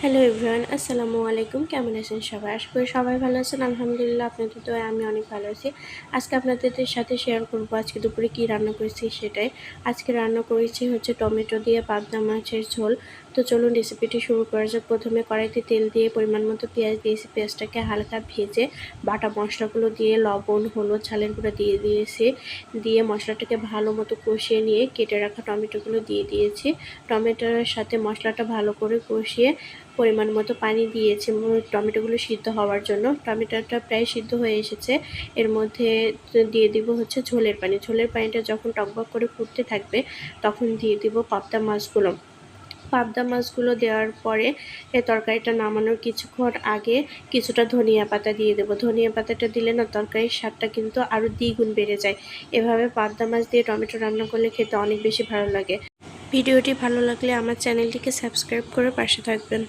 Hello everyone, আসসালামু আলাইকুম। কেমন আছেন সবাই? আশা করি সবাই ভালো আছেন। আলহামদুলিল্লাহ, আপনাদের দোয়ায় আমি অনেক ভালো আছি। আজকে আপনাদের সাথে শেয়ার করব আজকে দুপুরে কী রান্না করেছি সেটাই। আজকে রান্না করেছি হচ্ছে টমেটো দিয়ে পাবদা মাছের ঝোল। তো চলুন রেসিপিটি শুরু করা যাক। প্রথমে কড়াইতে তেল দিয়ে পরিমাণ মতো পেঁয়াজ দিয়েছি। পেঁয়াজটাকে হালকা ভেজে বাটা মশলাগুলো দিয়ে লবণ, হলুদ, ঝালের গুঁড়া দিয়ে দিয়েছি। দিয়ে মশলাটাকে ভালো মতো কষিয়ে নিয়ে কেটে রাখা টমেটোগুলো দিয়ে দিয়েছি। টমেটোর সাথে মশলাটা ভালো করে কষিয়ে পরিমাণ মতো পানি দিয়েছি টমেটোগুলো সিদ্ধ হওয়ার জন্য। টমেটোটা প্রায় সিদ্ধ হয়ে এসেছে। এর মধ্যে দিয়ে দিব হচ্ছে ঝোলের পানি। ঝোলের পানিটা যখন টকবক করে ফুটতে থাকবে তখন দিয়ে দিব পাবদা মাছগুলো। পাবদা মাছগুলো দেওয়ার পরে তরকারিটা নামানোর কিছুক্ষণ আগে কিছুটা ধনিয়া পাতা দিয়ে দেবো। ধনিয়া পাতাটা দিলে না তরকারির স্বাদটা কিন্তু আরও দ্বিগুণ বেড়ে যায়। এভাবে পাবদা মাছ দিয়ে টমেটো রান্না করলে খেতে অনেক বেশি ভালো লাগে। ভিডিওটি ভালো লাগলে আমার চ্যানেলটিকে সাবস্ক্রাইব করে পাশে থাকবেন।